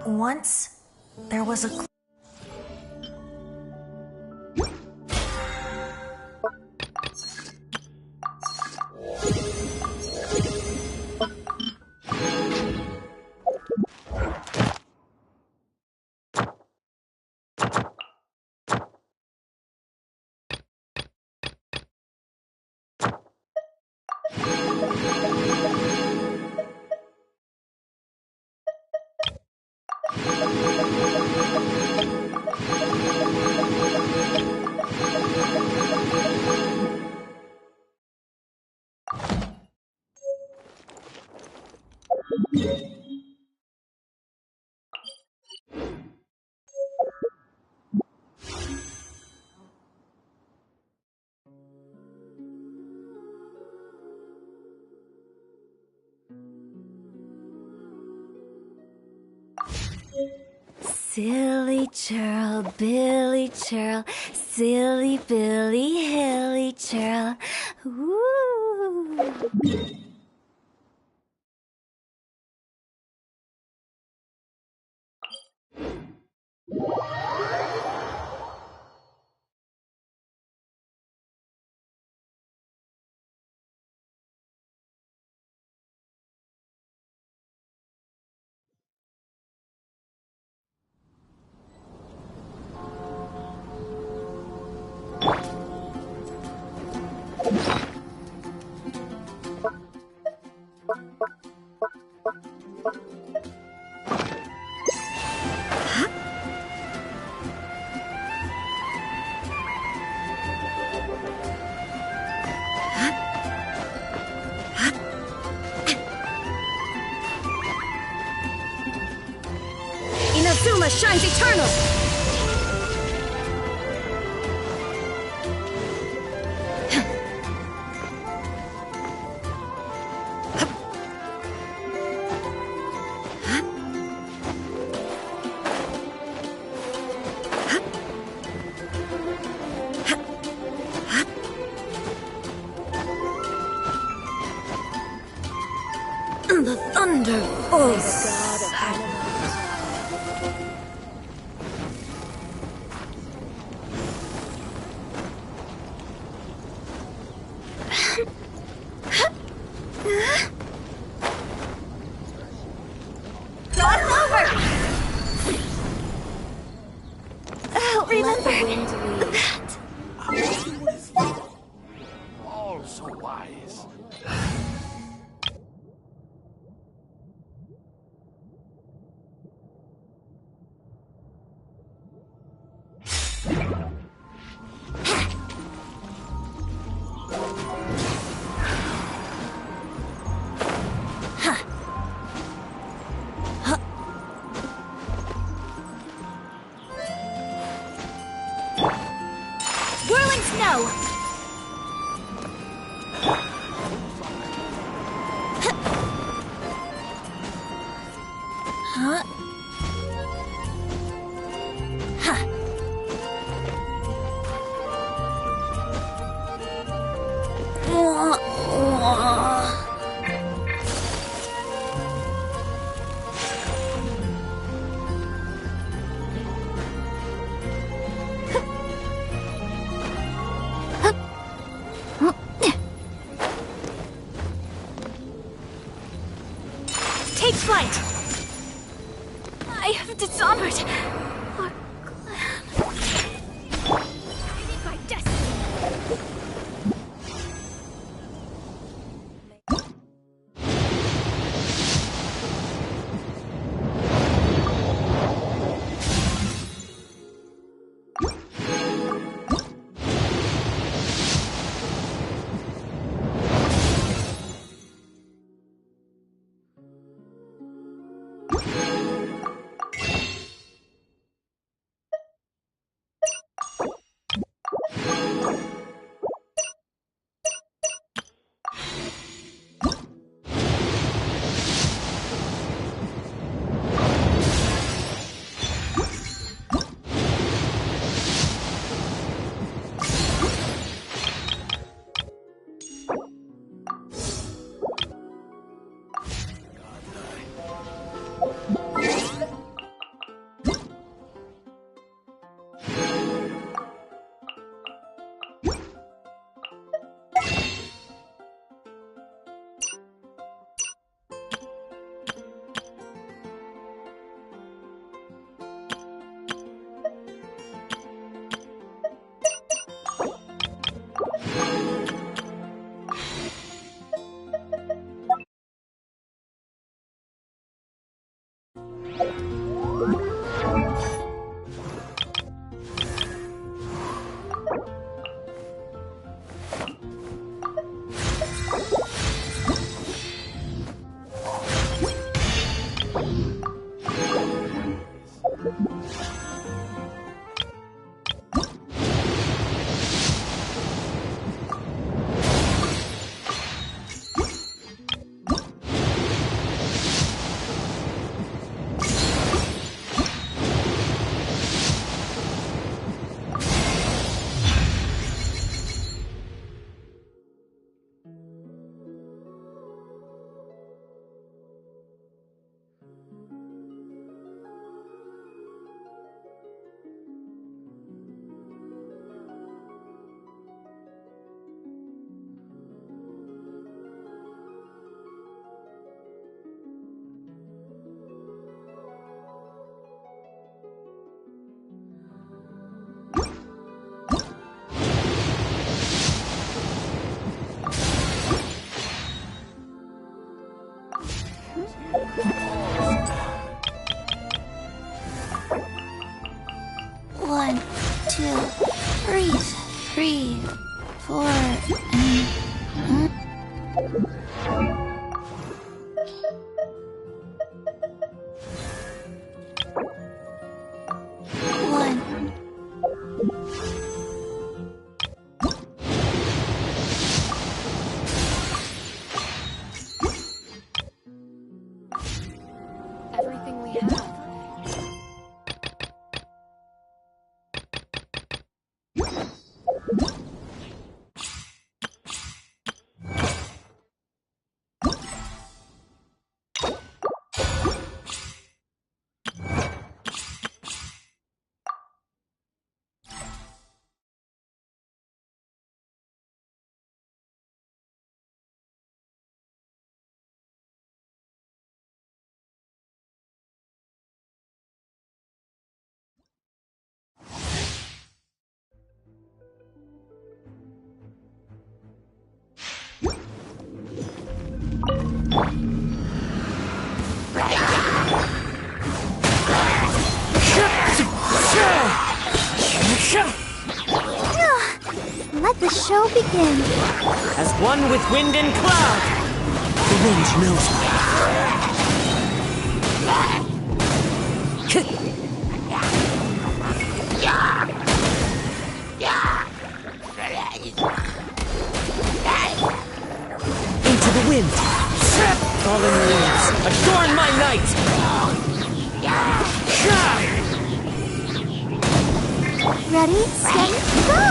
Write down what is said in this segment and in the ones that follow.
Once, there was a... Silly churl, Billy churl, silly Billy, hilly churl. Woo! Inazuma shines eternal! The thunder voice. Remember that. All so wise. Whirling snow! Huh? Huh. Wah, wah. Take flight! I have dishonored our clan. Guided by destiny. One, two, breathe, 3, 4, One. Everything we have. Let the show begin. As one with wind and cloud, the wind knows me. Into the wind. Fallen leaves, adorn my night. Ready, steady, go!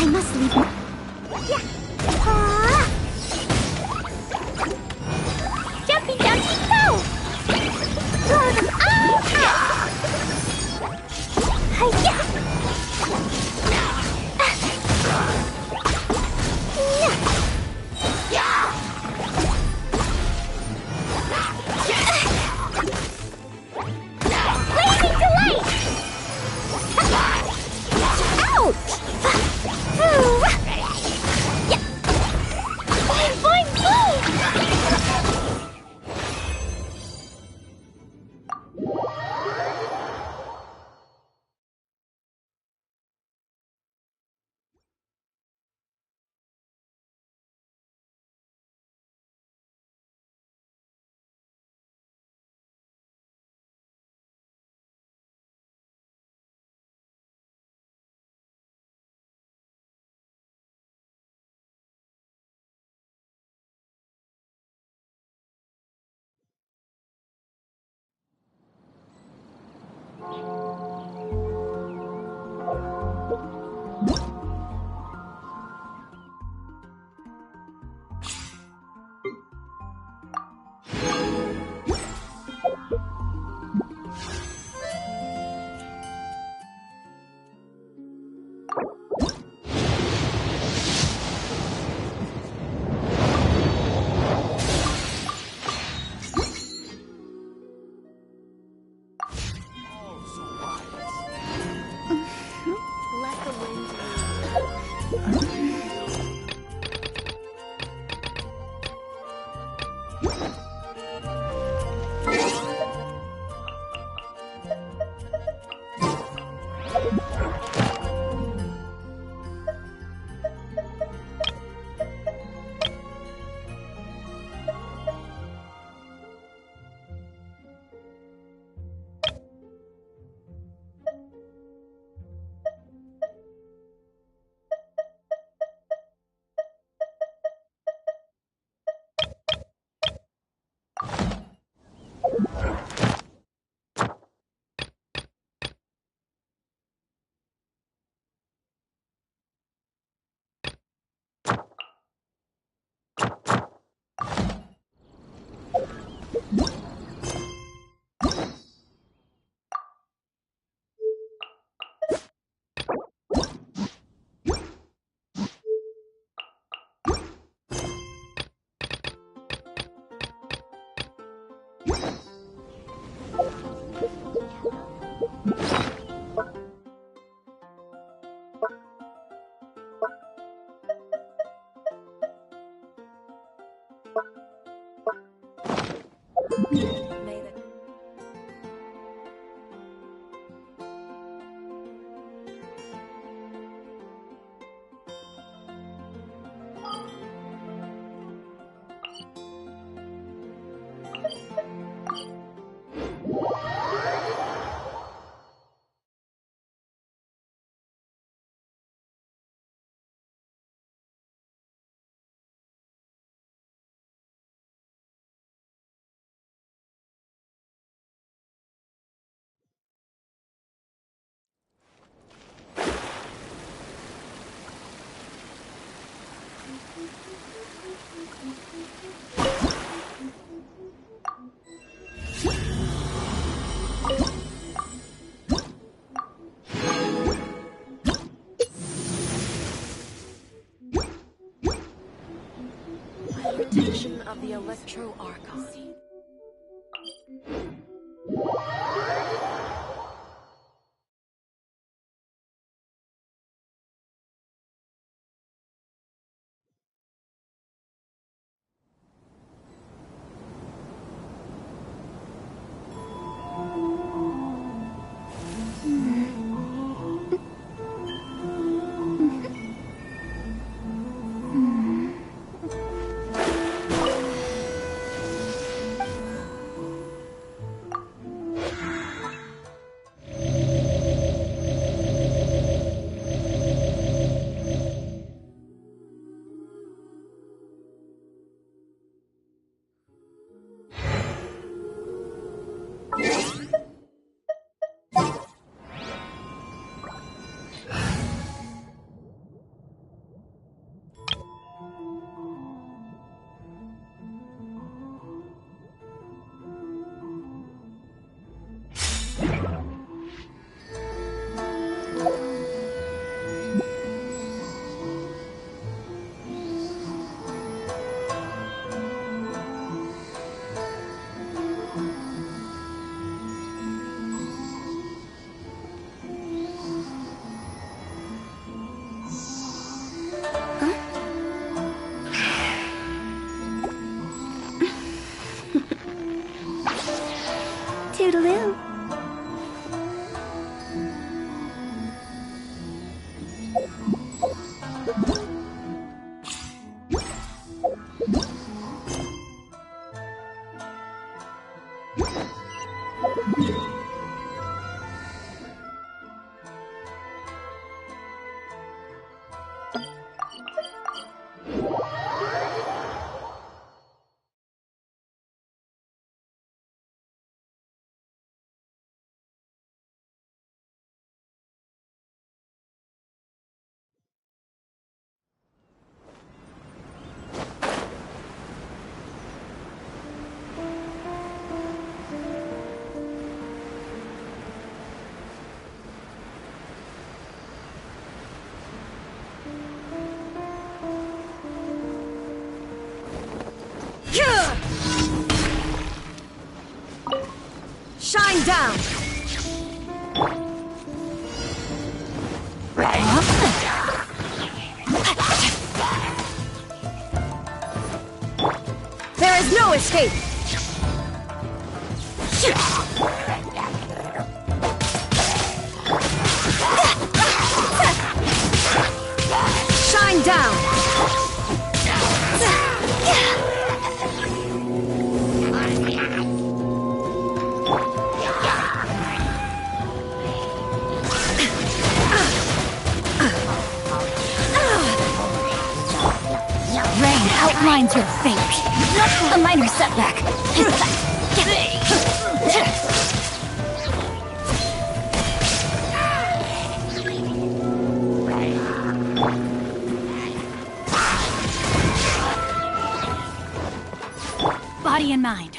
I must leave. Yeah. Jumpy, jumpy, go! Throw them all out! Hi-ya! Blazing to light! Ouch! Boing, boing, boom! Let the wind May the protection of the Electro Archon. Toodaloo. Shine down! There is no escape! Shine down! Rain outlines your fate. A minor setback. Body and mind.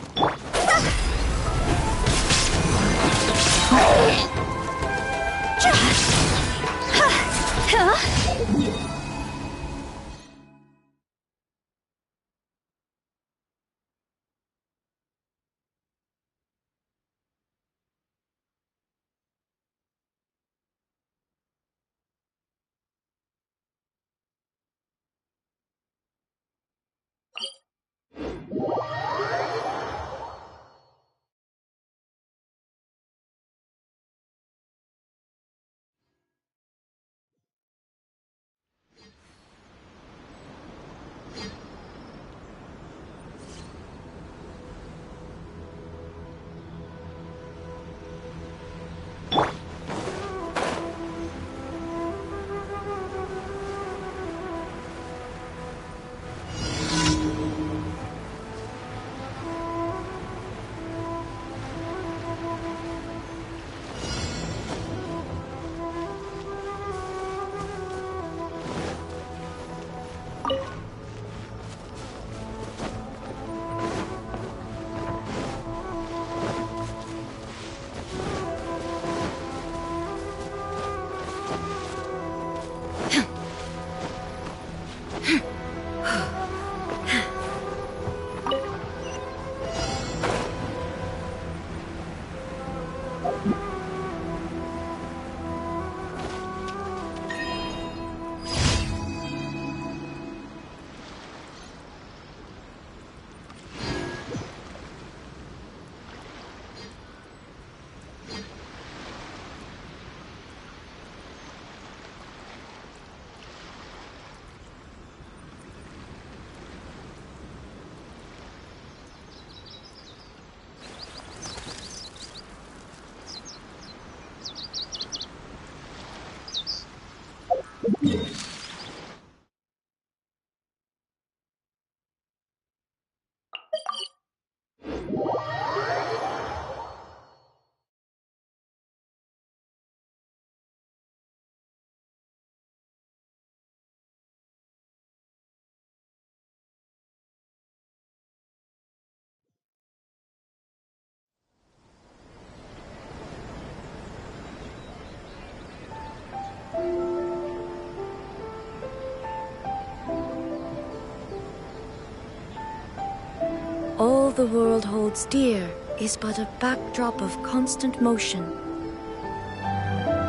All the world holds dear is but a backdrop of constant motion.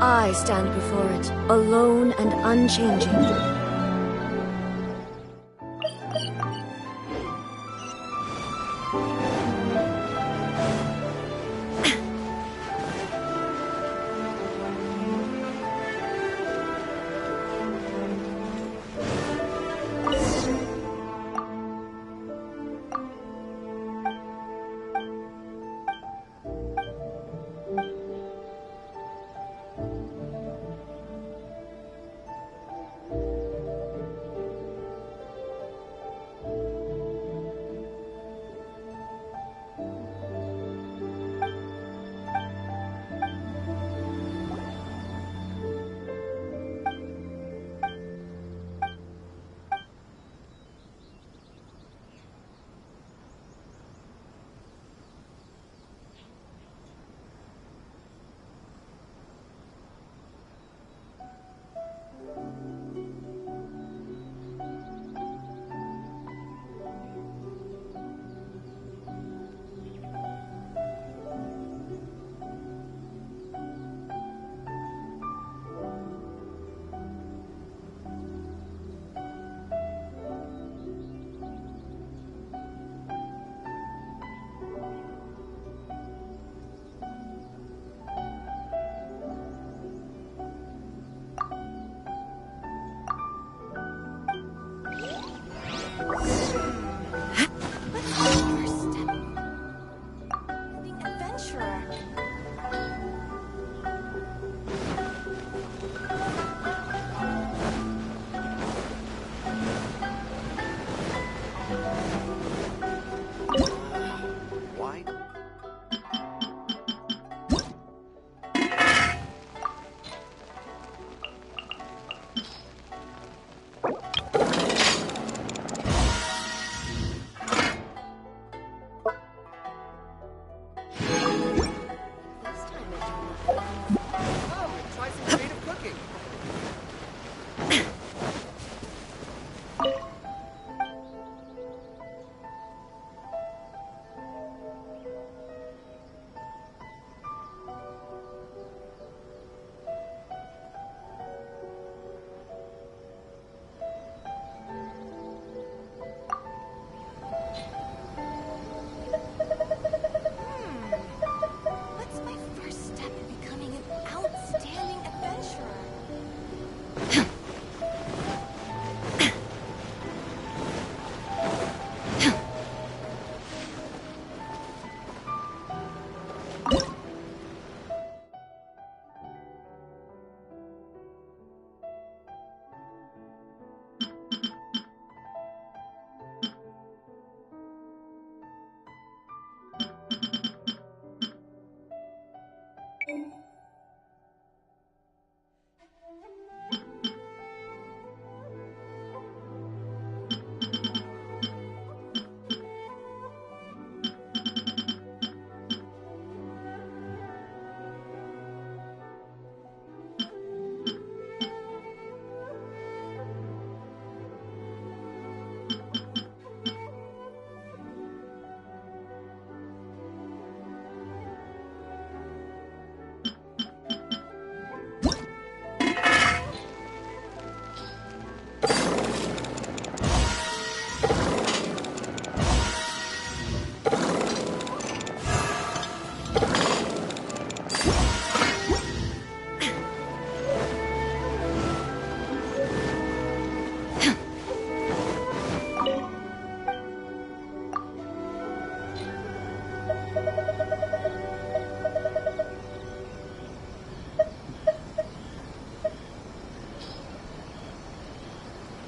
I stand before it, alone and unchanging.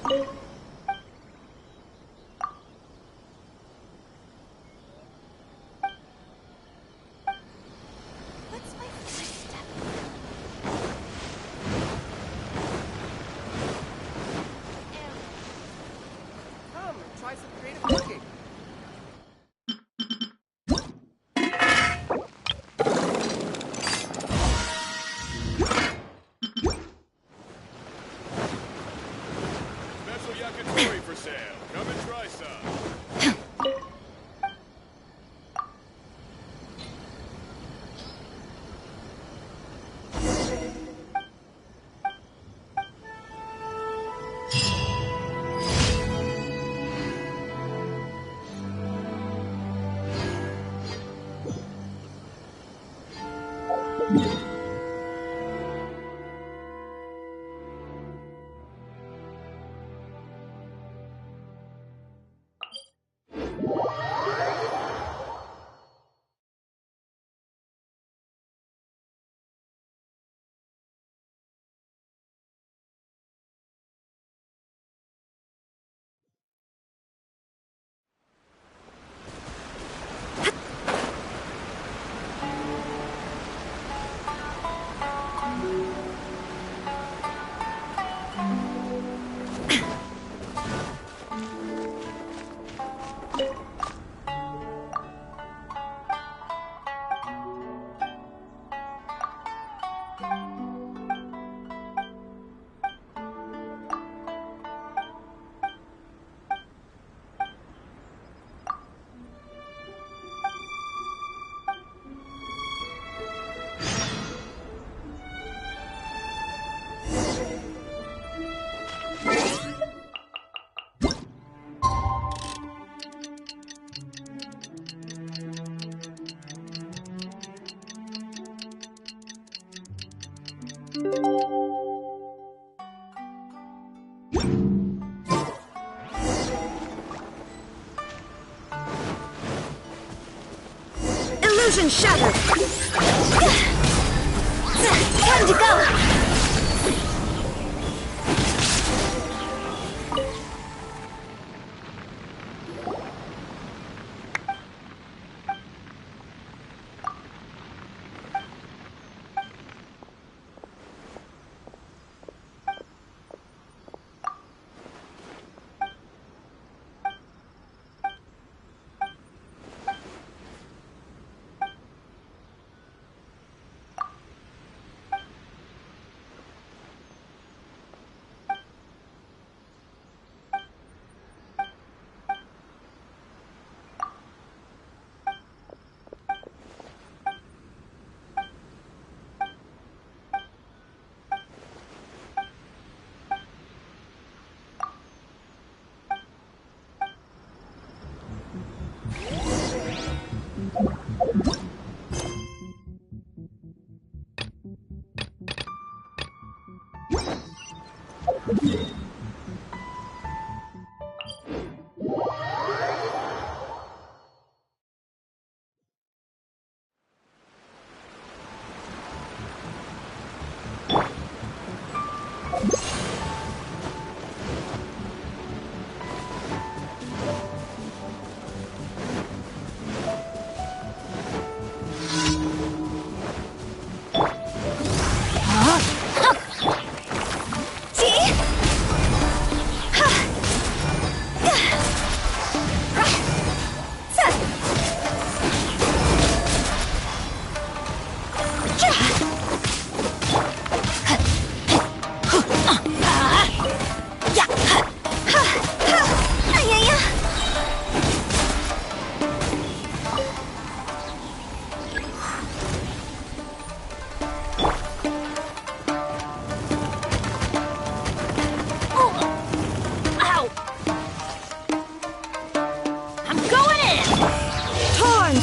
What's my first step? Come, try some creative cooking. Special yakitori for sale. Come and try some. Illusion shattered! Time to go!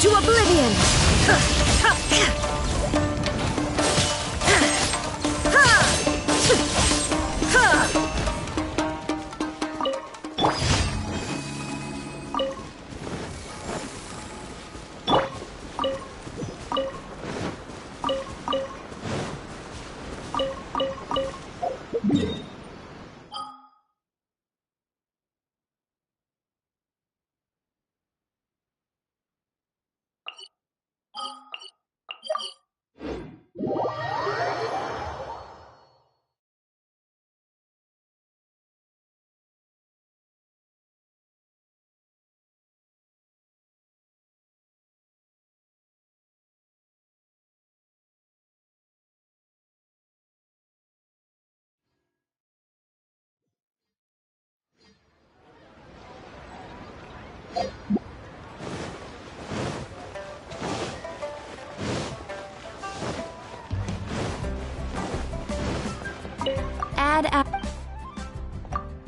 To oblivion!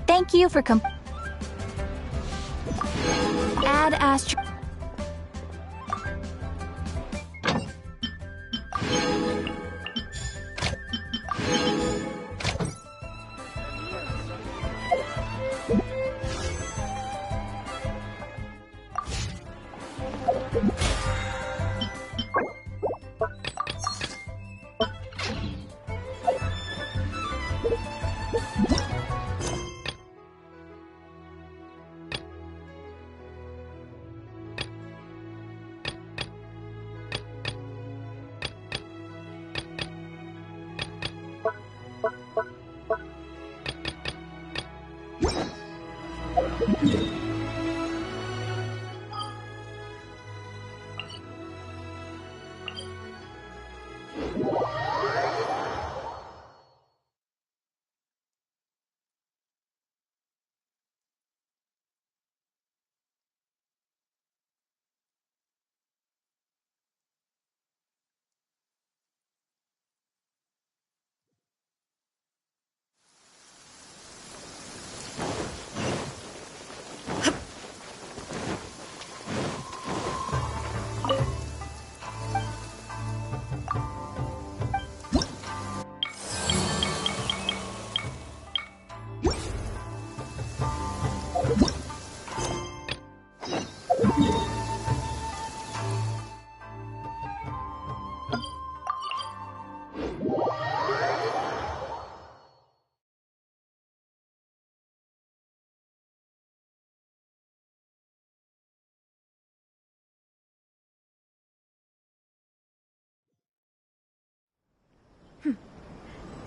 Thank you for Add Astro.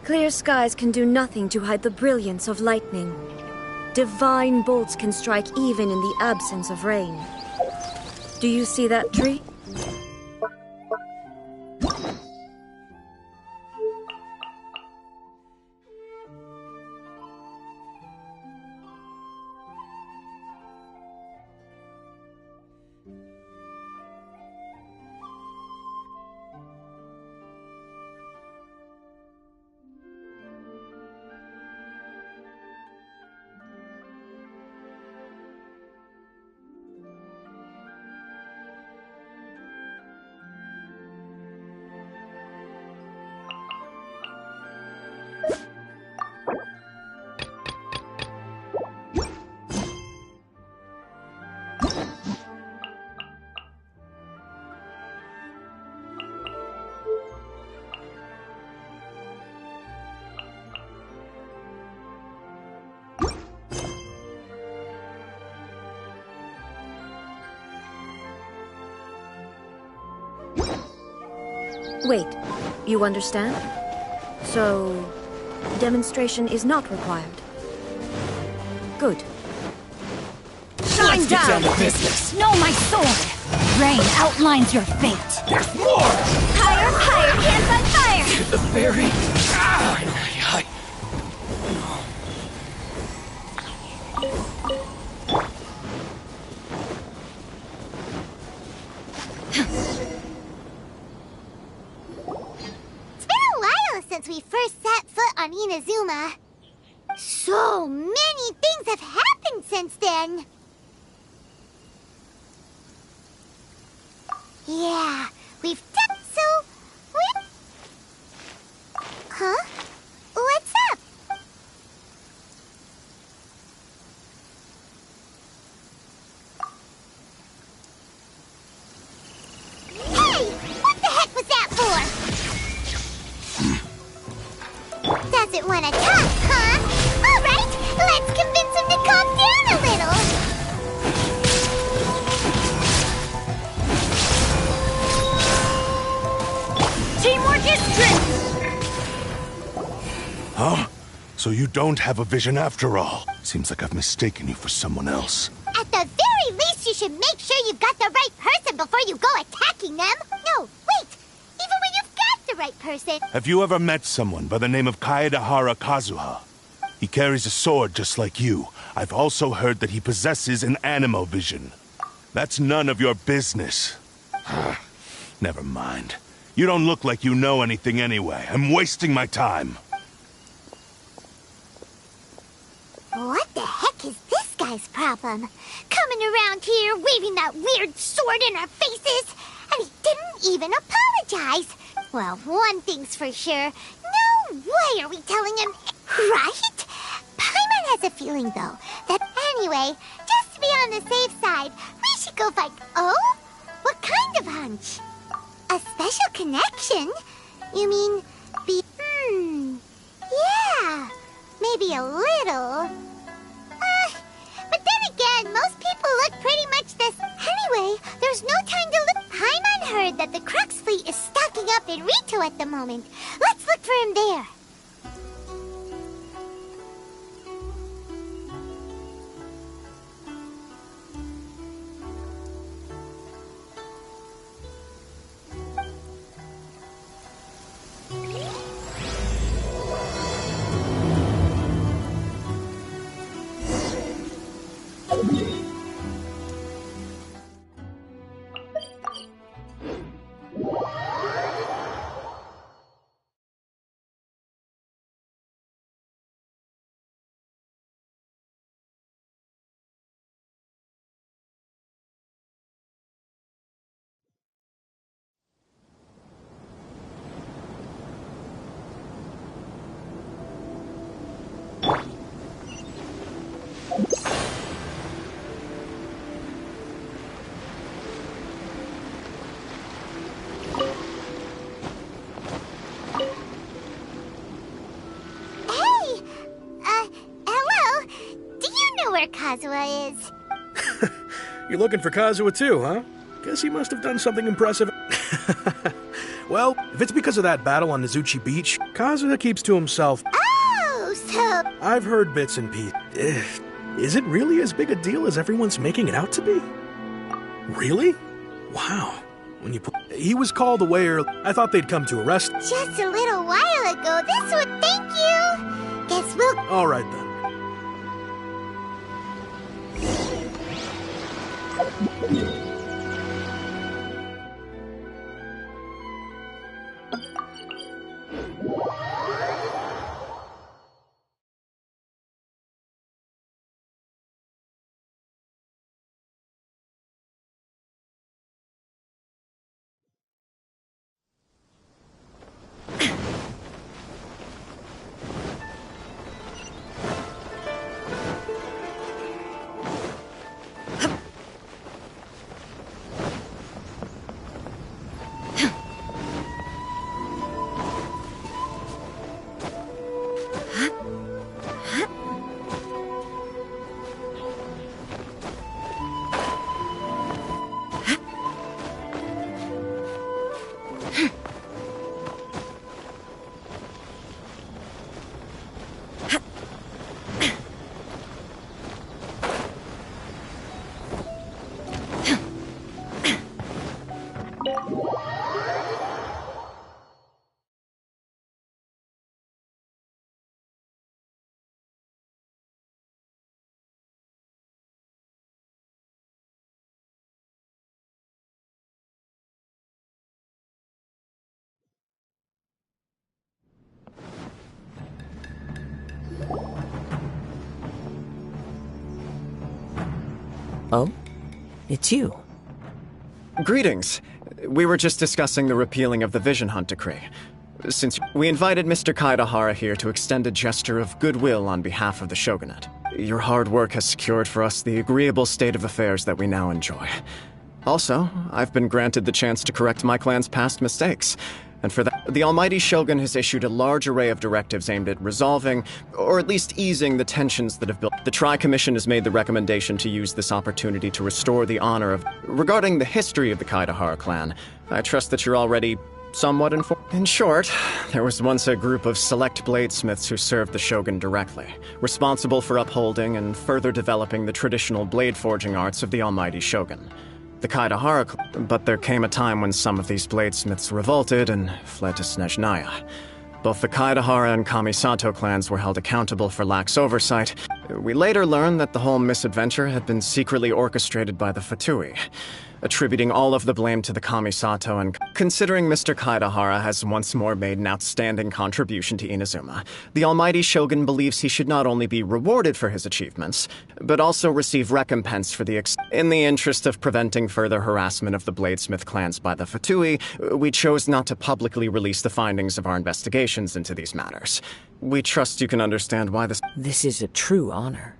Clear skies can do nothing to hide the brilliance of lightning. Divine bolts can strike even in the absence of rain. Do you see that tree? Wait, you understand? So, demonstration is not required. Good. Shine down! Know my sword! Rain outlines your fate! There's more! Higher, higher, hands on fire! To the very... Finally, It's been a while since we first set foot on Inazuma. So many things have happened since then. Yeah, we've done so... Huh? What's up? Hey! What the heck was that for? Doesn't want to talk, huh? All right, let's convince him to calm down a little. Teamwork is strength. Huh? So you don't have a vision after all. Seems like I've mistaken you for someone else. At the very least, you should make sure you've got the right person before you go attacking them. No, wait. Even when you've got the right person. Have you ever met someone by the name of Kazuha? He carries a sword just like you. I've also heard that he possesses an animo vision. That's none of your business. Never mind. You don't look like you know anything anyway. I'm wasting my time. What the heck is this guy's problem? Coming around here, waving that weird sword in our faces, and he didn't even apologize. Well, one thing's for sure. No way are we telling him, right? Paimon has a feeling, though, that anyway, just to be on the safe side, we should go find... Oh? What kind of hunch? A special connection? You mean, yeah, maybe a little. But then again, most people look pretty much this. Anyway, there's no time to look. Paimon heard that the Crux fleet is stocking up in Rito at the moment. Let's look for him there. Where Kazuha is. You're looking for Kazuha too, huh? Guess he must have done something impressive. Well, if it's because of that battle on Nizuchi Beach, Kazuha keeps to himself. Oh, so... I've heard bits and pieces. Is it really as big a deal as everyone's making it out to be? Really? Wow. When you he was called away early. I thought they'd come to arrest. Just a little while ago, this would thank you. Guess we'll... All right then. Oh? It's you. Greetings. We were just discussing the repealing of the Vision Hunt decree. Since we invited Mr. Kaidahara here to extend a gesture of goodwill on behalf of the Shogunate. Your hard work has secured for us the agreeable state of affairs that we now enjoy. Also, I've been granted the chance to correct my clan's past mistakes. And for that, the Almighty Shogun has issued a large array of directives aimed at resolving, or at least easing, the tensions that have built. The Tri-Commission has made the recommendation to use this opportunity to restore the honor of... Regarding the history of the Kaidahara clan, I trust that you're already somewhat informed. In short, there was once a group of select bladesmiths who served the Shogun directly, responsible for upholding and further developing the traditional blade forging arts of the Almighty Shogun. The Kaidahara, but there came a time when some of these bladesmiths revolted and fled to Snezhnaya. Both the Kaidahara and Kamisato clans were held accountable for lax oversight, We later learned that the whole misadventure had been secretly orchestrated by the Fatui, attributing all of the blame to the Kamisato, and considering Mr. Kaidahara has once more made an outstanding contribution to Inazuma, the almighty shogun believes he should not only be rewarded for his achievements, but also receive recompense for in the interest of preventing further harassment of the Bladesmith clans by the Fatui, we chose not to publicly release the findings of our investigations into these matters. We trust you can understand why this... This is a true honor.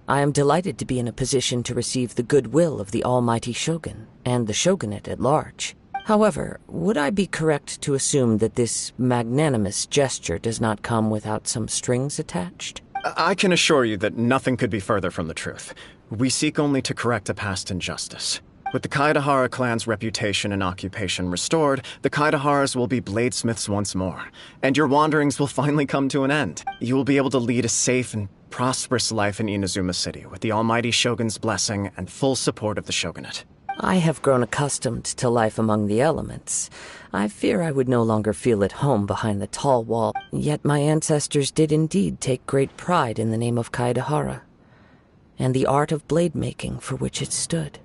I am delighted to be in a position to receive the goodwill of the almighty shogun, and the shogunate at large. However, would I be correct to assume that this magnanimous gesture does not come without some strings attached? I can assure you that nothing could be further from the truth. We seek only to correct a past injustice. With the Kaidahara clan's reputation and occupation restored, the Kaidaharas will be bladesmiths once more, and your wanderings will finally come to an end. You will be able to lead a safe and prosperous life in Inazuma City, with the almighty shogun's blessing and full support of the shogunate. I have grown accustomed to life among the elements. I fear I would no longer feel at home behind the tall wall, yet my ancestors did indeed take great pride in the name of Kaidahara, and the art of blade making for which it stood.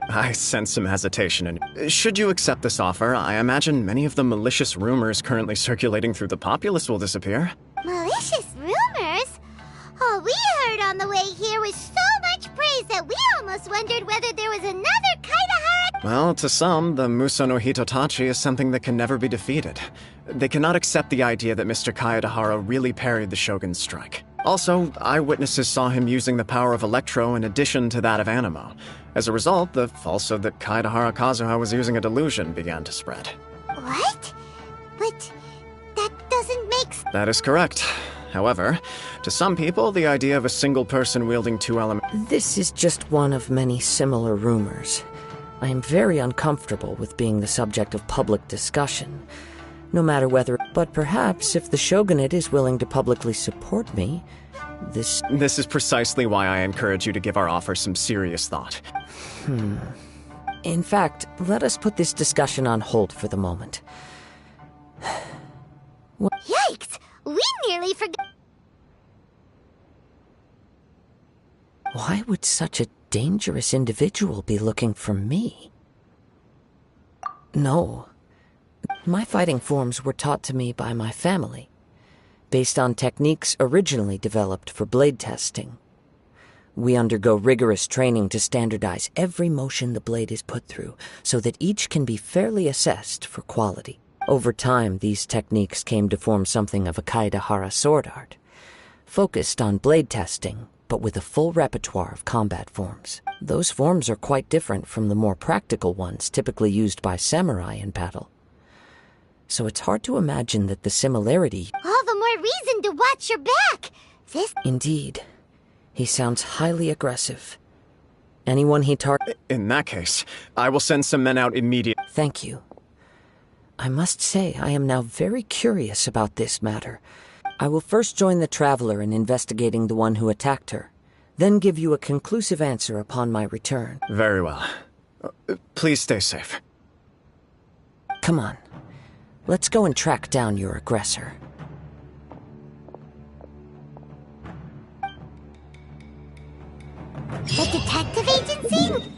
I sense some hesitation, and should you accept this offer, I imagine many of the malicious rumors currently circulating through the populace will disappear. Malicious rumors? All we heard on the way here was so much praise that we almost wondered whether there was another Kaidahara. Well, to some, the Muso no Hitotachi is something that can never be defeated. They cannot accept the idea that Mr. Kaedahara really parried the Shogun's strike. Also, eyewitnesses saw him using the power of Electro in addition to that of Animo. As a result, the falsehood that Kaedahara Kazuha was using a delusion began to spread. What? But that doesn't make sense. That is correct. However, to some people, the idea of a single person wielding two elements... This is just one of many similar rumors. I am very uncomfortable with being the subject of public discussion, no matter whether... But perhaps if the shogunate is willing to publicly support me, This is precisely why I encourage you to give our offer some serious thought. In fact, let us put this discussion on hold for the moment. Yikes! We nearly forgot. Why would such a dangerous individual be looking for me? No. My fighting forms were taught to me by my family, based on techniques originally developed for blade testing. We undergo rigorous training to standardize every motion the blade is put through, so that each can be fairly assessed for quality. Over time, these techniques came to form something of a Kaedahara sword art, focused on blade testing, but with a full repertoire of combat forms. Those forms are quite different from the more practical ones typically used by samurai in battle. So it's hard to imagine that the similarity... All the more reason to watch your back! Indeed. He sounds highly aggressive. Anyone he In that case, I will send some men out immediately. Thank you. I must say I am now very curious about this matter. I will first join the traveler in investigating the one who attacked her, then give you a conclusive answer upon my return. Very well. Please stay safe. Come on. Let's go and track down your aggressor. The detective agency?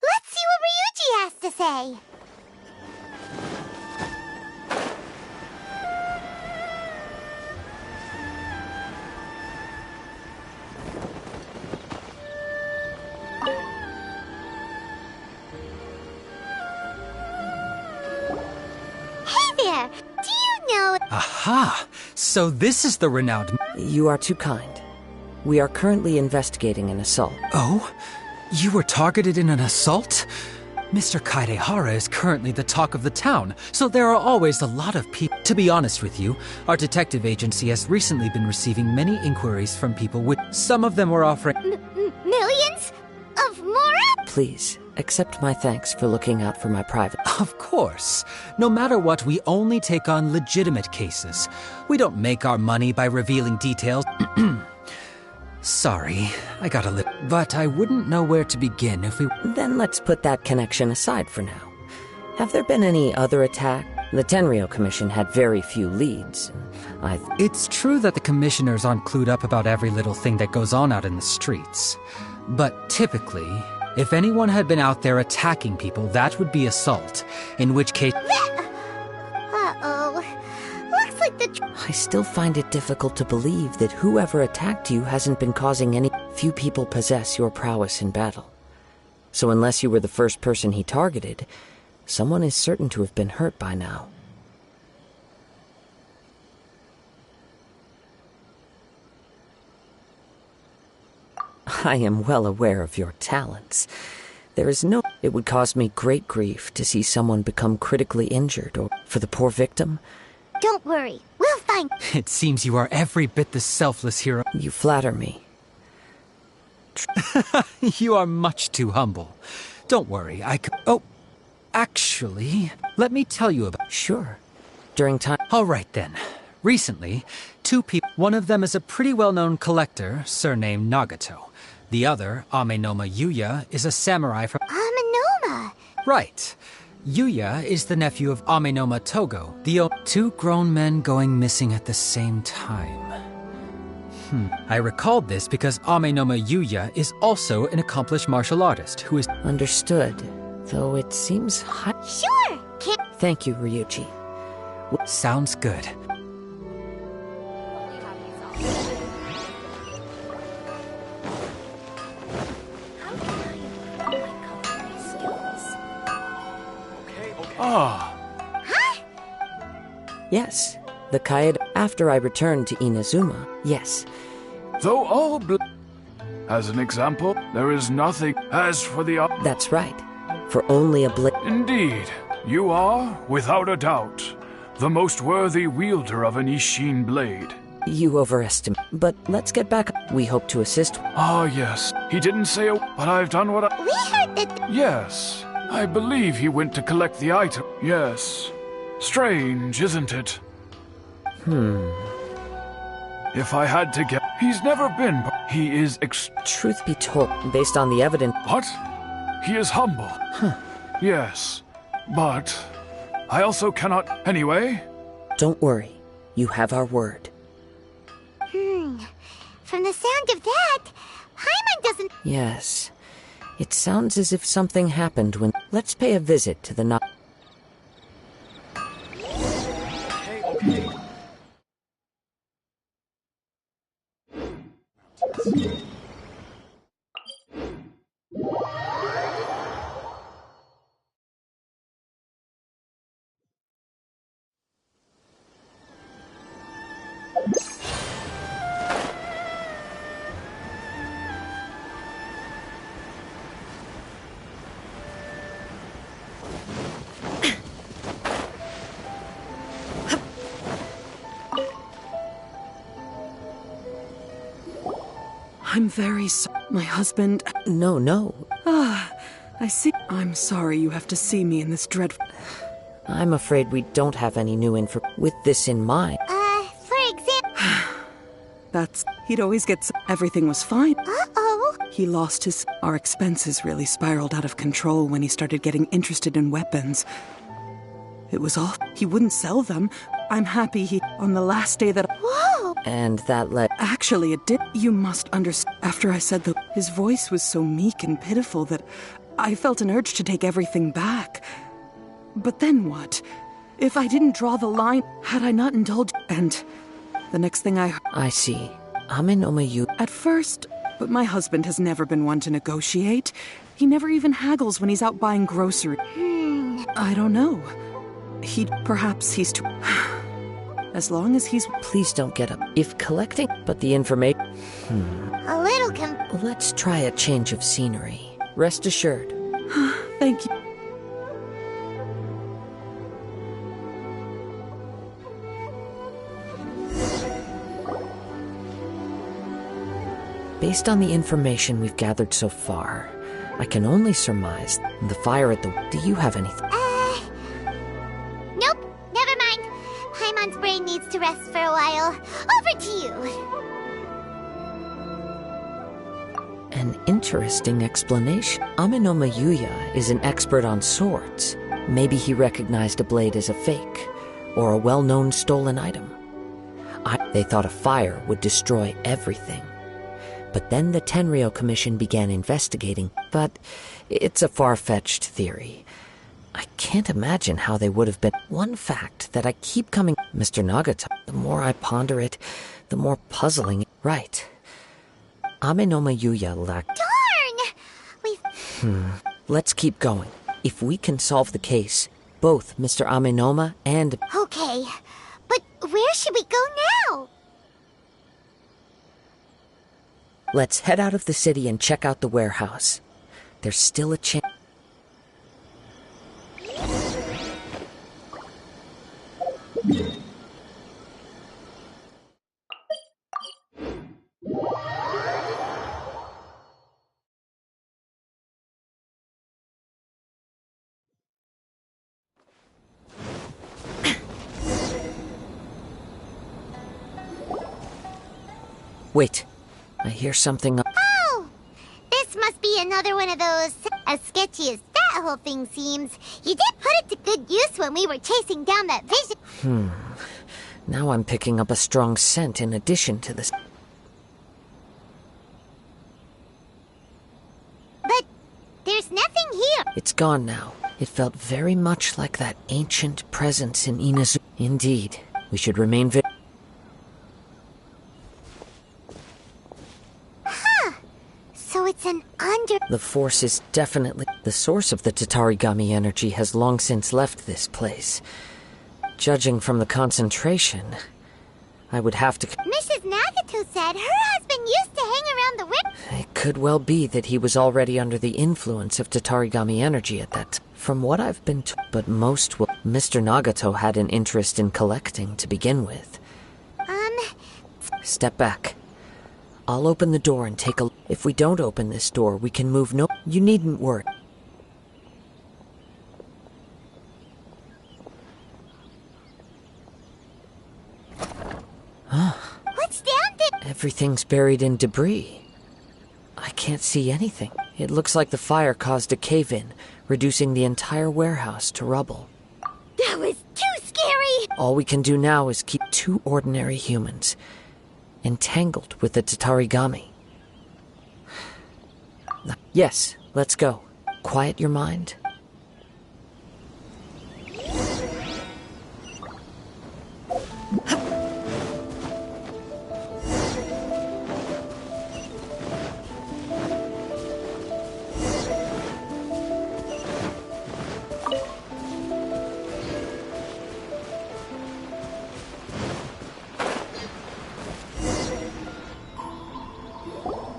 Let's see what Ryuji has to say. Hey there! Do you know... Aha! So this is the renowned... You are too kind. We are currently investigating an assault. Oh? You were targeted in an assault? Mr. Kaidehara is currently the talk of the town, so there are always a lot of people. To be honest with you, our detective agency has recently been receiving many inquiries from people with. Some of them were offering. Millions of Mora? Please, accept my thanks for looking out for my private. Of course. No matter what, we only take on legitimate cases. We don't make our money by revealing details. Sorry, I got a little. But I wouldn't know where to begin if we. Then let's put that connection aside for now. Have there been any other attack? The Tenryo Commission had very few leads. It's true that the commissioners aren't clued up about every little thing that goes on out in the streets. But typically, if anyone had been out there attacking people, that would be assault. In which case. Uh-oh. Looks like the. I still find it difficult to believe that whoever attacked you hasn't been causing any. Few people possess your prowess in battle. So unless you were the first person he targeted, someone is certain to have been hurt by now. I am well aware of your talents. There is no... It would cause me great grief to see someone become critically injured, or for the poor victim. Don't worry, we'll find... It seems you are every bit the selfless hero. You flatter me. You are much too humble. Don't worry, I could... Oh, actually, let me tell you about... Sure. During time... All right, then. Recently, two people... One of them is a pretty well-known collector, surnamed Nagato. The other, Amenoma Yuya, is a samurai from... Amenoma? Right. Yuya is the nephew of Amenoma Togo, the two grown men going missing at the same time. I recalled this because Amenoma Yuya is also an accomplished martial artist who is... Understood. Though it seems Sure! Thank you, Ryuichi. Sounds good. Yes, the Kaede. After I returned to Inazuma, yes. Though all as an example, there is nothing. As for the... That's right. For only a blade... Indeed, you are, without a doubt, the most worthy wielder of an Ishin blade. You overestimate. But let's get back. We hope to assist... Ah, yes. He didn't say a... But I've done what I... We heard that... Yes. I believe he went to collect the item. Yes. Strange, isn't it? If I had to guess, he's never been... He is Truth be told, based on the evidence... What? He is humble. Yes. But... I also cannot... Anyway? Don't worry. You have our word. From the sound of that, Paimon doesn't... Yes. It sounds as if something happened when... Let's pay a visit to the... I'm very sorry. My husband... No. I see. I'm sorry you have to see me in this dreadful... I'm afraid we don't have any new info. With this in mind... for example... That's... He'd always get... Everything was fine. Uh-oh. He lost his... Our expenses really spiraled out of control when he started getting interested in weapons. It was all... He wouldn't sell them. I'm happy he... On the last day that... Whoa! And that led... Actually, it did. You must understand. After I said that, his voice was so meek and pitiful that I felt an urge to take everything back. But then what? If I didn't draw the line, had I not indulged... And the next thing I heard... I see. Amenoma Yu... At first, but my husband has never been one to negotiate. He never even haggles when he's out buying groceries. I don't know. Perhaps he's too... As long as he's... Please don't get up. If collecting... But the information... A little Let's try a change of scenery. Rest assured. Thank you. Based on the information we've gathered so far, I can only surmise the fire at the... Do you have anything? Nope, never mind. Paimon's brain needs to rest for a while. Over to you. An interesting explanation. Amenoma Yuya is an expert on swords. Maybe he recognized a blade as a fake, or a well-known stolen item. They thought a fire would destroy everything. But then the Tenryo Commission began investigating, but it's a far-fetched theory. I can't imagine how they would have been. One fact that I keep coming... Mr. Nagata, the more I ponder it, the more puzzling... Right. Amenoma Yuya lacked... Darn! Let's keep going. If we can solve the case, both Mr. Amenoma and... Okay, but where should we go now? Let's head out of the city and check out the warehouse. There's still a chance... Wait, I hear something... Oh! This must be another one of those... As sketchy as that whole thing seems, you did put it to good use when we were chasing down that vision... Now I'm picking up a strong scent in addition to this... But there's nothing here. It's gone now. It felt very much like that ancient presence in Inazu. Indeed, we should remain So it's an under... The force is definitely... The source of the Tatarigami energy has long since left this place. Judging from the concentration, I would have to... Mrs. Nagato said her husband used to hang around the window. It could well be that he was already under the influence of Tatarigami energy at that time. From what I've been told, but most will... Mr. Nagato had an interest in collecting to begin with. Step back. I'll open the door and take a... If we don't open this door, we can move no... You needn't worry. What's down there? Everything's buried in debris. I can't see anything. It looks like the fire caused a cave-in, reducing the entire warehouse to rubble. That was too scary! All we can do now is keep two ordinary humans entangled with the Tatarigami. Yes, let's go. Quiet your mind.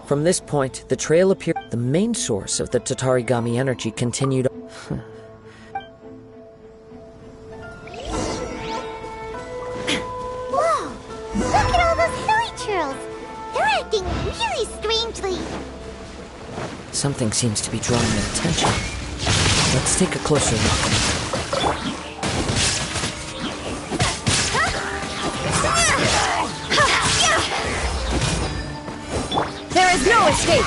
From this point, the trail appeared. The main source of the Tatarigami energy continued. Whoa! Look at all those silly churls! They're acting really strangely. Something seems to be drawing their attention. Let's take a closer look. There is no escape!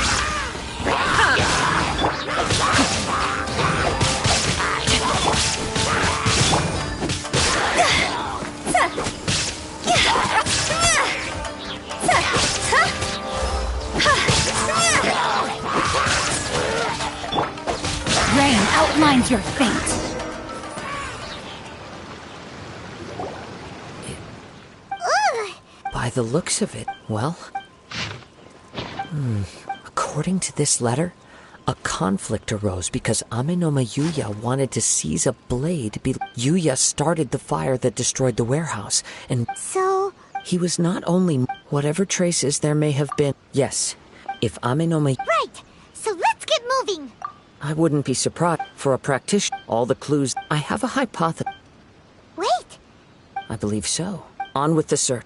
Rain outlines your fate. By the looks of it, well... According to this letter, a conflict arose because Amenoma Yuya wanted to seize a blade. Yuya started the fire that destroyed the warehouse, and... So... He was not only... Whatever traces there may have been... Yes, if Amenoma... Right! So let's get moving! I wouldn't be surprised. For a practitioner, all the clues... I have a hypothesis. Wait! I believe so. On with the search.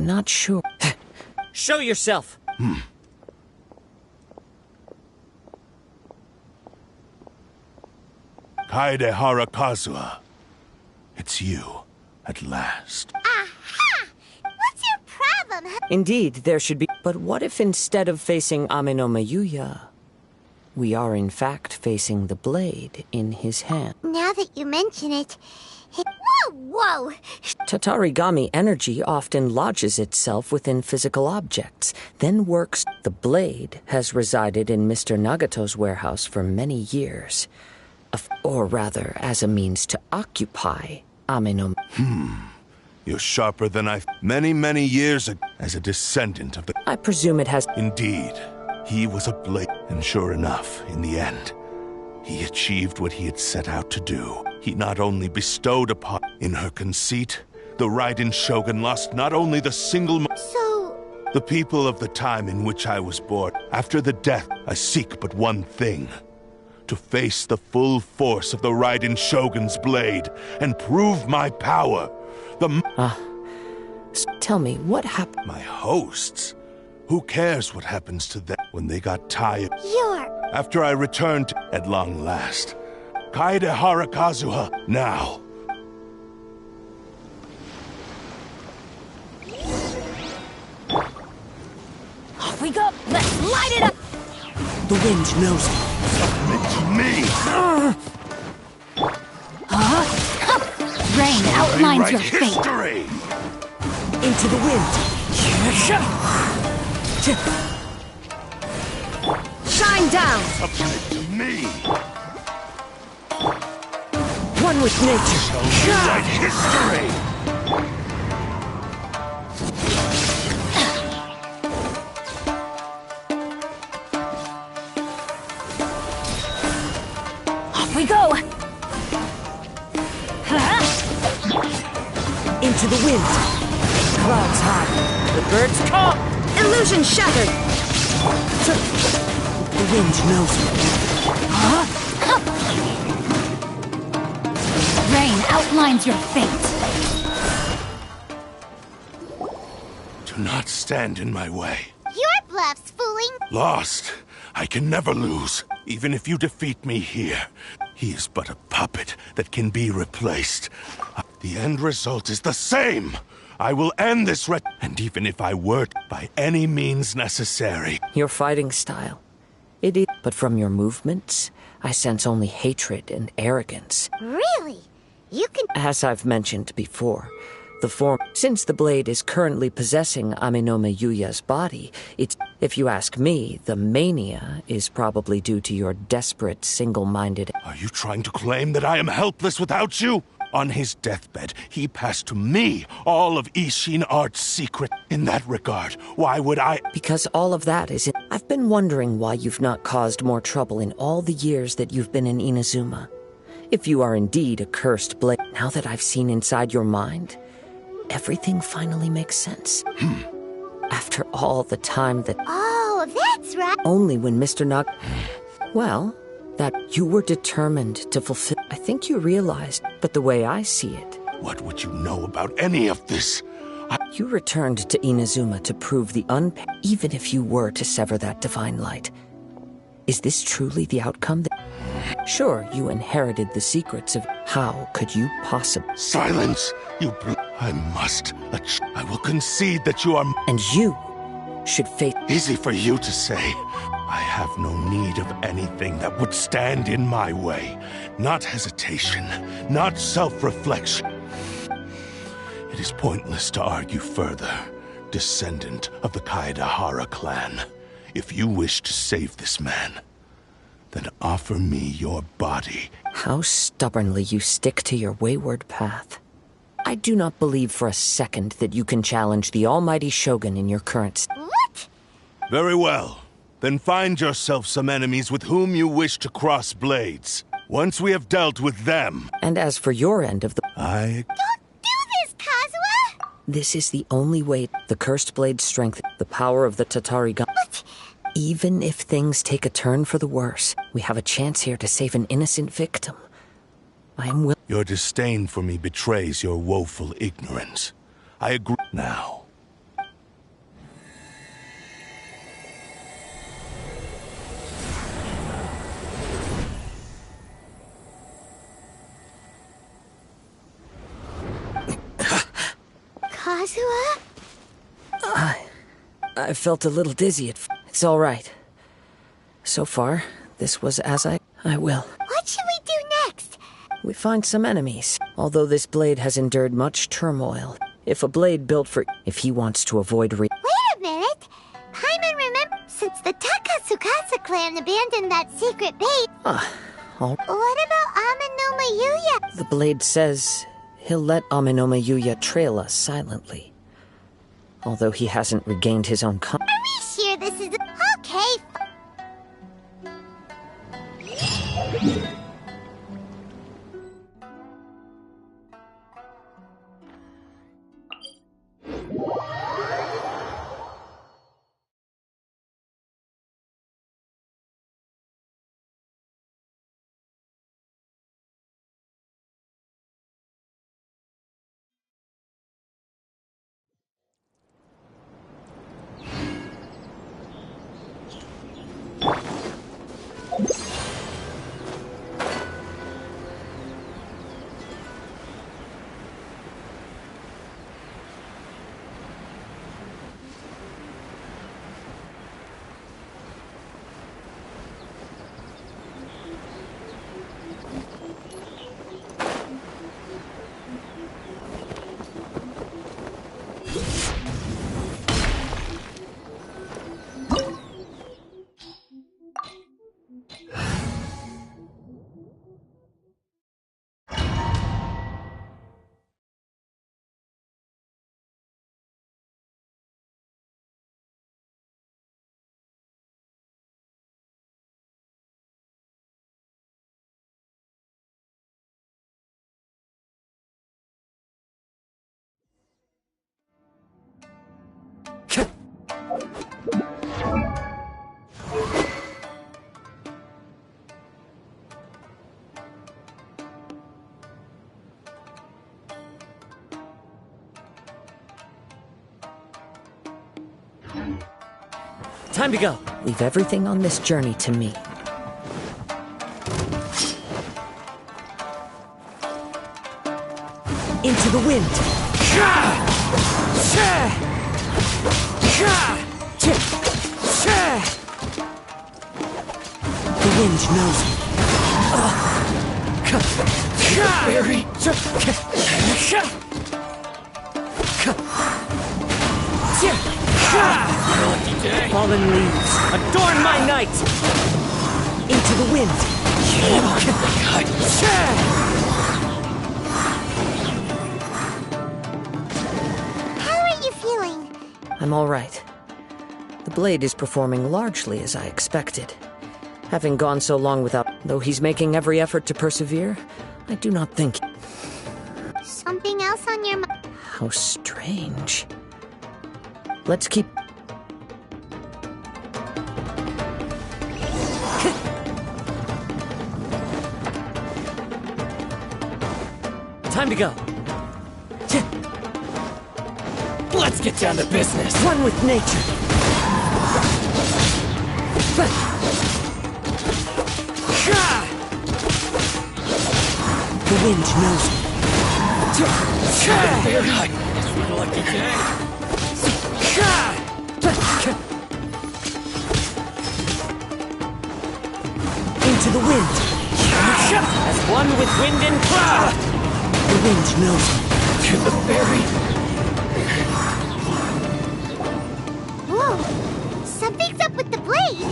I'm not sure. Show yourself! Kaedehara Kazuha. It's you, at last. Aha! What's your problem, huh? Indeed, there should be. But what if instead of facing Amenoma Yuya, we are in fact facing the blade in his hand? Now that you mention it... Whoa, whoa! Tatarigami energy often lodges itself within physical objects, then works. The blade has resided in Mr. Nagato's warehouse for many years. Or rather, as a means to occupy Amenoma. You're sharper than I... Many years ago, as a descendant of the... I presume it has... Indeed, he was a blade. And sure enough, in the end, he achieved what he had set out to do. He not only bestowed upon... In her conceit, the Raiden Shogun lost not only the single... So... The people of the time in which I was born. After the death, I seek but one thing. To face the full force of the Raiden Shogun's blade and prove my power. Tell me, what happened? My hosts? Who cares what happens to them when they got tired? After I returned at long last. Kaedehara Kazuha, now. Off we go! Let's light it up! The wind knows it. Submit to me! Rain outlines your fate. History! Into the wind. Shine down! Submit to me! One with nature. Write history! Off we go! Into the wind. Clouds high. The birds call. Illusion shattered. The wind knows me. Rain outlines your fate. Do not stand in my way. Your bluff's fooling. Lost. I can never lose, even if you defeat me here. He is but a puppet that can be replaced. The end result is the same. I will end this and even if I were by any means necessary. Your fighting style. It is, but from your movements, I sense only hatred and arrogance. Really? You can... As I've mentioned before, the form... Since the blade is currently possessing Amenoma Yuya's body, it's... If you ask me, the mania is probably due to your desperate, single-minded... Are you trying to claim that I am helpless without you? On his deathbed, he passed to me all of Ishin Art's secret. In that regard, why would I... Because all of that is... I've been wondering why you've not caused more trouble in all the years that you've been in Inazuma. If you are indeed a cursed blade, now that I've seen inside your mind, everything finally makes sense. After all the time that... Oh, that's right. Only when Mr. Nag... Well, that you were determined to fulfill... I think you realized, but the way I see it... What would you know about any of this? You returned to Inazuma to prove the even if you were to sever that divine light. Is this truly the outcome that... Sure, you inherited the secrets of... How could you possibly... Silence! I must... I will concede that you are... And you should face... Easy for you to say. I have no need of anything that would stand in my way. Not hesitation, not self-reflection. It is pointless to argue further, descendant of the Kaedehara clan. If you wish to save this man, then offer me your body. How stubbornly you stick to your wayward path. I do not believe for a second that you can challenge the almighty Shogun in your current... What? Very well. Then find yourself some enemies with whom you wish to cross blades. Once we have dealt with them... And as for your end of the... I... Don't do this, Kazuha! This is the only way. The cursed blade's strength, the power of the Tatarigami... But... Even if things take a turn for the worse, we have a chance here to save an innocent victim. I am willing... Your disdain for me betrays your woeful ignorance. I agree now. Kazuha? I felt a little dizzy It's all right. So far, this was as I will. What should we do next? We find some enemies. Although this blade has endured much turmoil. If a blade built for... If he wants to avoid Wait a minute! Paimon remember since the Takasukasa clan abandoned that secret base. All... What about Amenoma Yuya? The blade says he'll let Amenoma Yuya trail us silently. Although he hasn't regained his own Are we sure this is... Okay. Time to go. Leave everything on this journey to me. Into the wind. The wind knows me. Very. Fallen leaves, adorn my night! Into the wind! How are you feeling? I'm all right. The blade is performing largely as I expected. Having gone so long without... Though he's making every effort to persevere, I do not think... Something else on your mind? How strange. Let's keep... Time to go. Let's get down to business. One with nature. The wind knows me. Very high. It's a lucky day. Into the wind. As one with wind and cloud. The wind knows me. To the berry. Whoa! Something's up with the blade!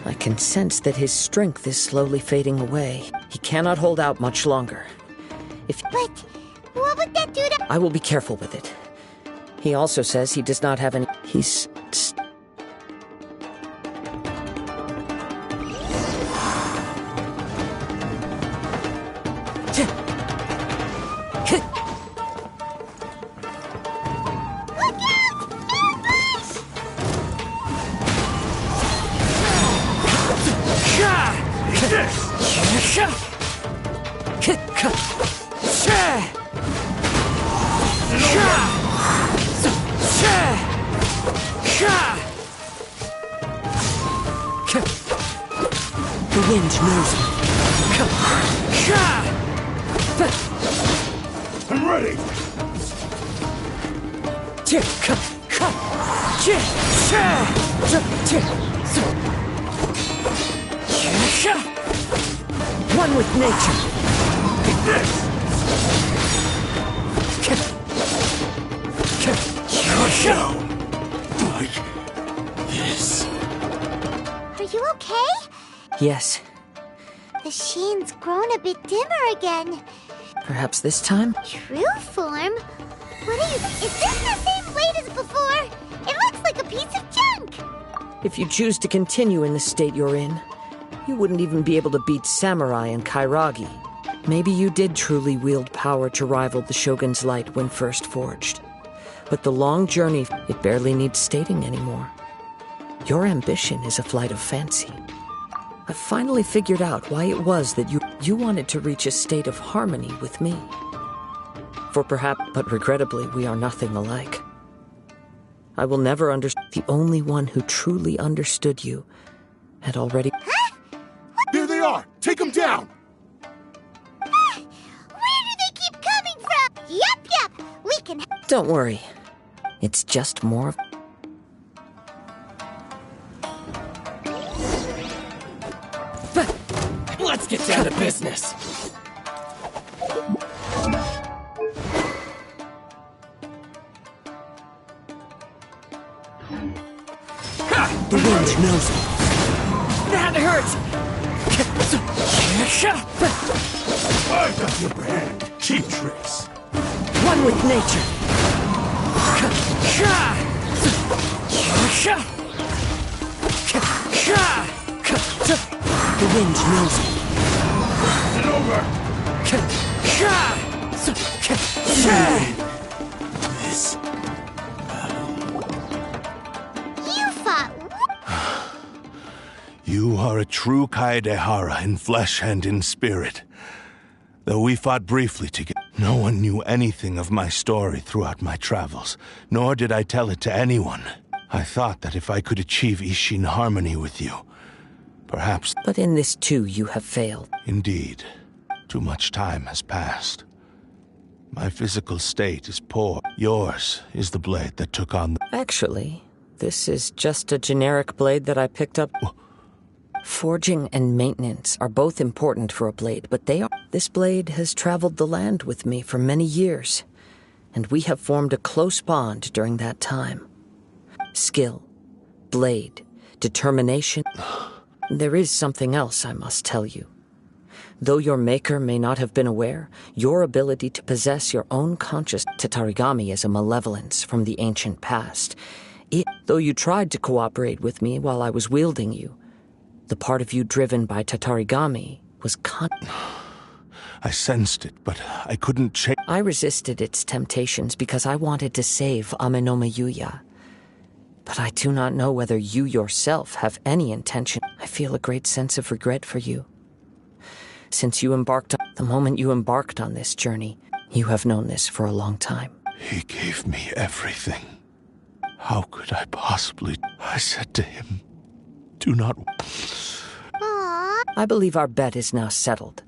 I can sense that his strength is slowly fading away. He cannot hold out much longer. But what would that do to... I will be careful with it. He also says he does not have any... He's... The wind knows me. I'm ready! One with nature. Yes. Are you okay? Yes. The sheen's grown a bit dimmer again. Perhaps this time? True form? What are you... Is this the same blade as before? It looks like a piece of junk! If you choose to continue in the state you're in, you wouldn't even be able to beat Samurai and Kairagi. Maybe you did truly wield power to rival the Shogun's light when first forged. But the long journey, it barely needs stating anymore. Your ambition is a flight of fancy. I finally figured out why it was that you wanted to reach a state of harmony with me. For perhaps, but regrettably, we are nothing alike. I will never understand. The only one who truly understood you had already... Huh? There they are! Take them down! Where do they keep coming from? Yep, we can... Don't worry. It's just more of... Let's get down to business. The wind knows it. That hurts! I got the upper hand. Cheap tricks. One with nature. The wind knows it. Get over! This You fought... You are a true Kaedehara in flesh and in spirit. Though we fought briefly together, no one knew anything of my story throughout my travels, nor did I tell it to anyone. I thought that if I could achieve Ishin harmony with you, perhaps... But in this too, you have failed. Indeed. Too much time has passed. My physical state is poor. Yours is the blade that took on the... Actually, this is just a generic blade that I picked up... Forging and maintenance are both important for a blade, but they are... This blade has traveled the land with me for many years, and we have formed a close bond during that time. Skill, blade, determination... There is something else I must tell you. Though your maker may not have been aware, your ability to possess your own conscious Tatarigami is a malevolence from the ancient past. Though you tried to cooperate with me while I was wielding you, the part of you driven by Tatarigami was I sensed it, but I couldn't change... I resisted its temptations because I wanted to save Amenoma Yuya. But I do not know whether you yourself have any intention. I feel a great sense of regret for you. Since you embarked on... The moment you embarked on this journey, you have known this for a long time. He gave me everything. How could I possibly... I said to him, do not... Aww. I believe our bet is now settled.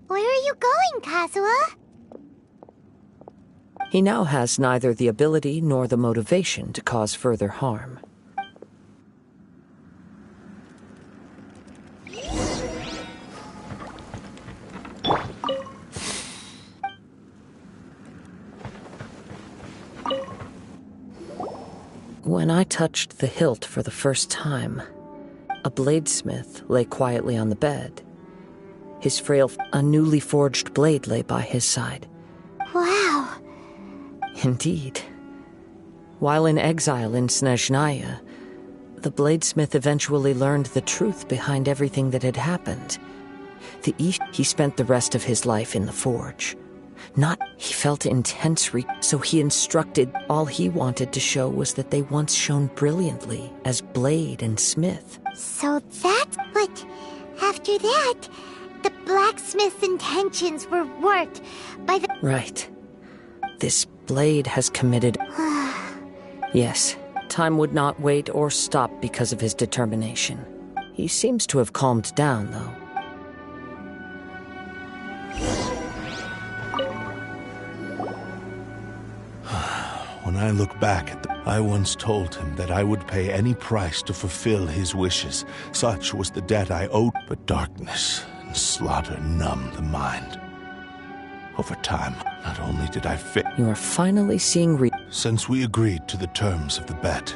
Where are you going, Kazuha? He now has neither the ability nor the motivation to cause further harm. When I touched the hilt for the first time, a bladesmith lay quietly on the bed. His frail, a newly forged blade lay by his side. Wow. Indeed. While in exile in Snezhnaya, the bladesmith eventually learned the truth behind everything that had happened. He spent the rest of his life in the forge. He felt intense so he instructed. All he wanted to show was that they once shone brilliantly as blade and smith. So that's... But after that, the blacksmith's intentions were warped by the... Right. This blade has committed... Yes, time would not wait or stop because of his determination. He seems to have calmed down, though. When I look back at I once told him that I would pay any price to fulfill his wishes. Such was the debt I owed, but darkness and slaughter numbed the mind. Over time, not only did I fit... You are finally seeing Since we agreed to the terms of the bet,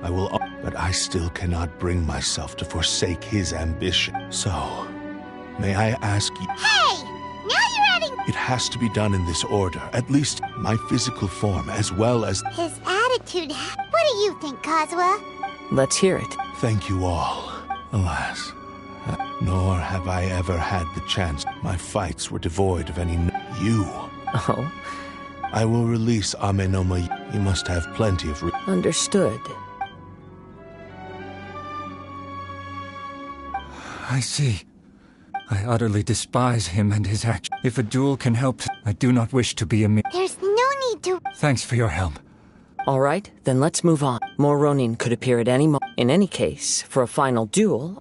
I will... But I still cannot bring myself to forsake his ambition. So, may I ask you... Hey! Now you're adding... It has to be done in this order, at least my physical form as well as... His attitude... What do you think, Kazuha? Let's hear it. Thank you all. Alas, nor have I ever had the chance. My fights were devoid of any... You. Oh? I will release Amenoma. You must have plenty of... Understood. I see. I utterly despise him and his action. If a duel can help, I do not wish to be a There's no need to... Thanks for your help. All right, then let's move on. More Ronin could appear at any moment. In any case, for a final duel...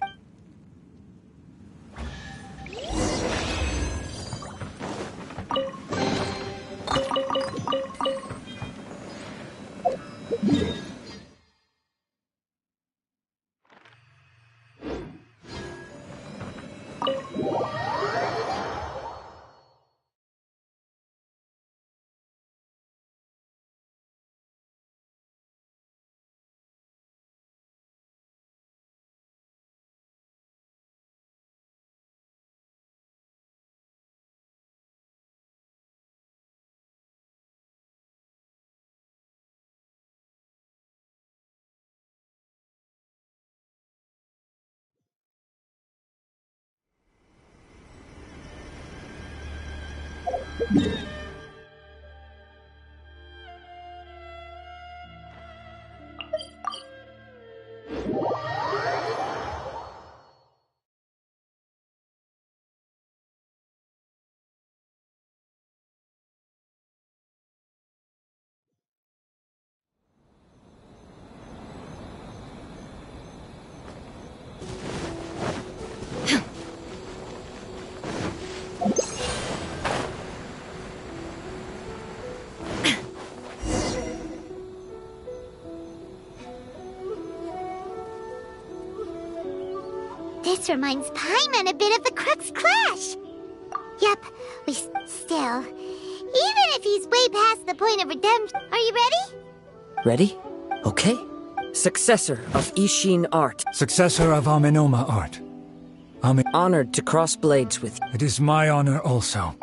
This reminds Paimon a bit of the Crux Clash. Yep, we still... Even if he's way past the point of redemption... Are you ready? Ready? Okay. Successor of Ishin art. Successor of Amenoma art. Honored to cross blades with you. It is my honor also.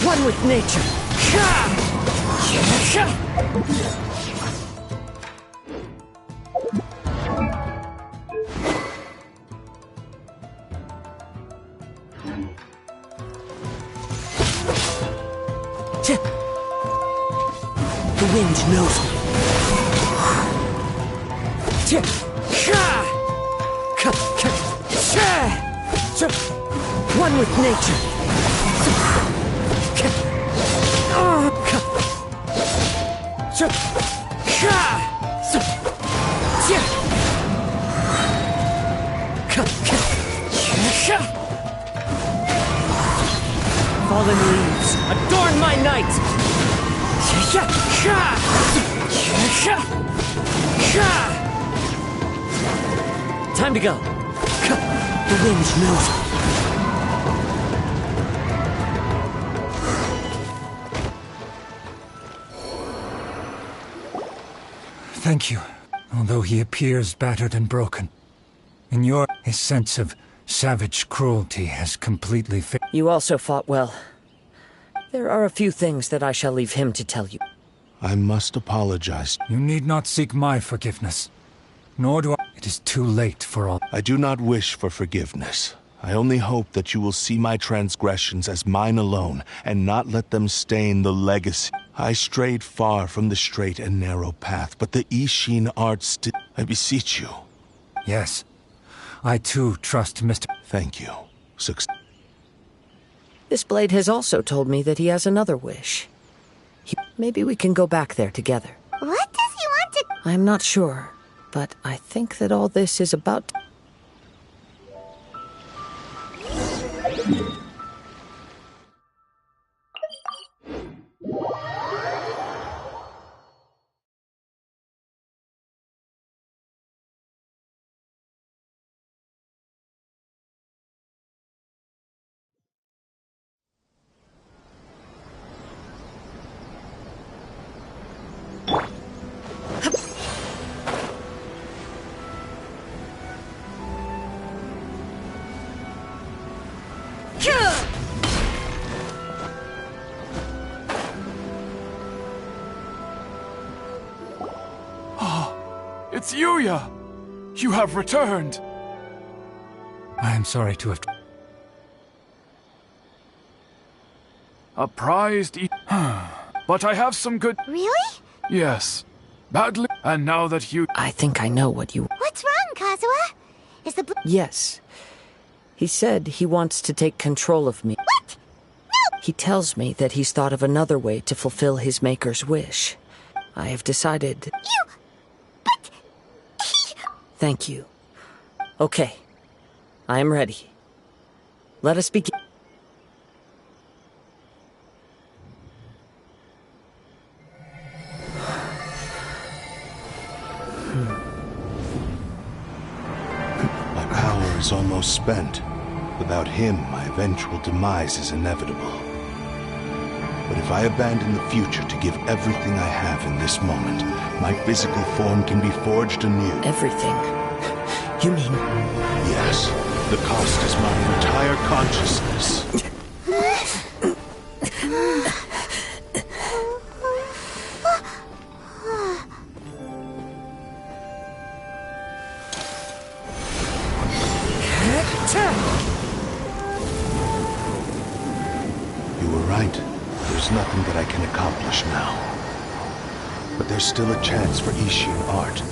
One with nature. The wind knows me. One with nature. Fallen leaves, adorn my night! Time to go. The wind knows me. Thank you. Although he appears battered and broken, his sense of savage cruelty has completely failed. You also fought well. There are a few things that I shall leave him to tell you. I must apologize. You need not seek my forgiveness. Nor do I. It is too late for all. I do not wish for forgiveness. I only hope that you will see my transgressions as mine alone, and not let them stain the legacy. I strayed far from the straight and narrow path, but the Ishin art still... I beseech you. Yes. I too trust Mr. Thank you. This blade has also told me that he has another wish. Maybe we can go back there together. What does he want to... I'm not sure, but I think that all this is about... it's Yuya! You have returned! I am sorry to have... A prized But I have some good... Really? Yes. Badly... And now that you... I think I know what you... What's wrong, Kazuha? Is the... Yes. He said he wants to take control of me. What? No! He tells me that he's thought of another way to fulfill his maker's wish. I have decided... You... But... Thank you. Okay. I am ready. Let us begin. My power is almost spent. Without him, my eventual demise is inevitable. But if I abandon the future to give everything I have in this moment, my physical form can be forged anew. Everything? You mean... Yes. The cost is my entire consciousness. You were right. There's nothing that I can accomplish now. But there's still a chance for Ishin art.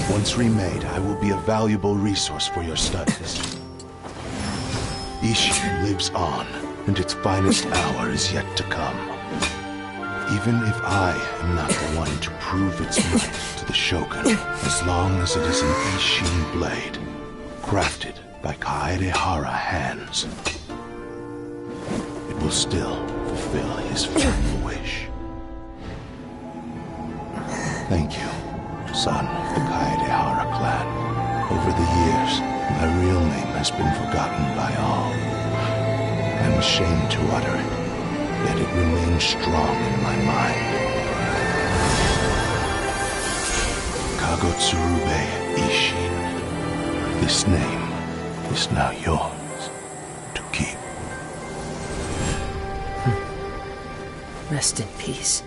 Once remade, I will be a valuable resource for your studies. Ishin lives on, and its finest hour is yet to come. Even if I am not the one to prove its might to the Shogun, as long as it is an Ishin blade, crafted by Kaedehara hands, it will still fulfill his final wish. Thank you, son of the Kaedehara clan. Over the years, my real name has been forgotten by all. I'm ashamed to utter it, yet it remains strong in my mind. Kagotsurube Ishin. This name is now yours to keep. Rest in peace.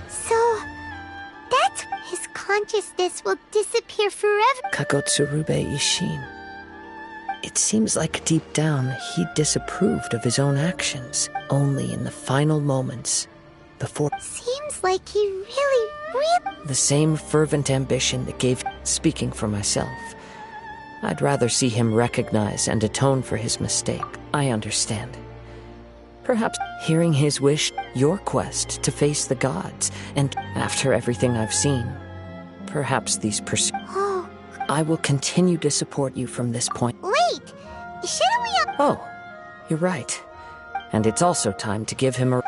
So, that's... His consciousness will disappear forever. Kagotsurube Ishin. It seems like deep down he disapproved of his own actions, only in the final moments, before... Seems like he really... The same fervent ambition that gave... Speaking for myself, I'd rather see him recognize and atone for his mistake. I understand. Perhaps hearing his wish, your quest to face the gods, and after everything I've seen, perhaps these pursuits... Oh. I will continue to support you from this point. Wait! Shouldn't we... Oh, you're right. And it's also time to give him a...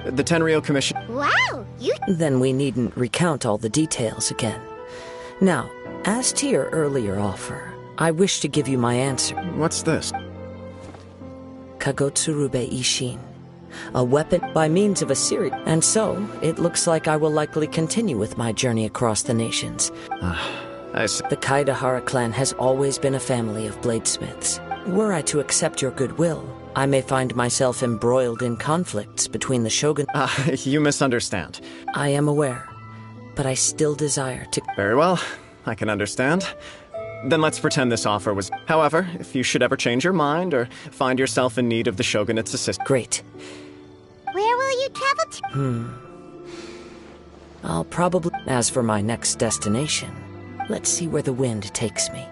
The Tenryou Commission... Wow, you... Then we needn't recount all the details again. Now, as to your earlier offer, I wish to give you my answer. What's this? Kagotsurube Ishin. A weapon by means of a series. And so, it looks like I will likely continue with my journey across the nations. I see. The Kaedehara clan has always been a family of bladesmiths. Were I to accept your goodwill, I may find myself embroiled in conflicts between the Shogun... You misunderstand. I am aware, but I still desire to... Very well, I can understand. Then let's pretend this offer was... However, if you should ever change your mind or find yourself in need of the Shogunate's assistance... Great. Where will you travel to? I'll probably... As for my next destination, let's see where the wind takes me.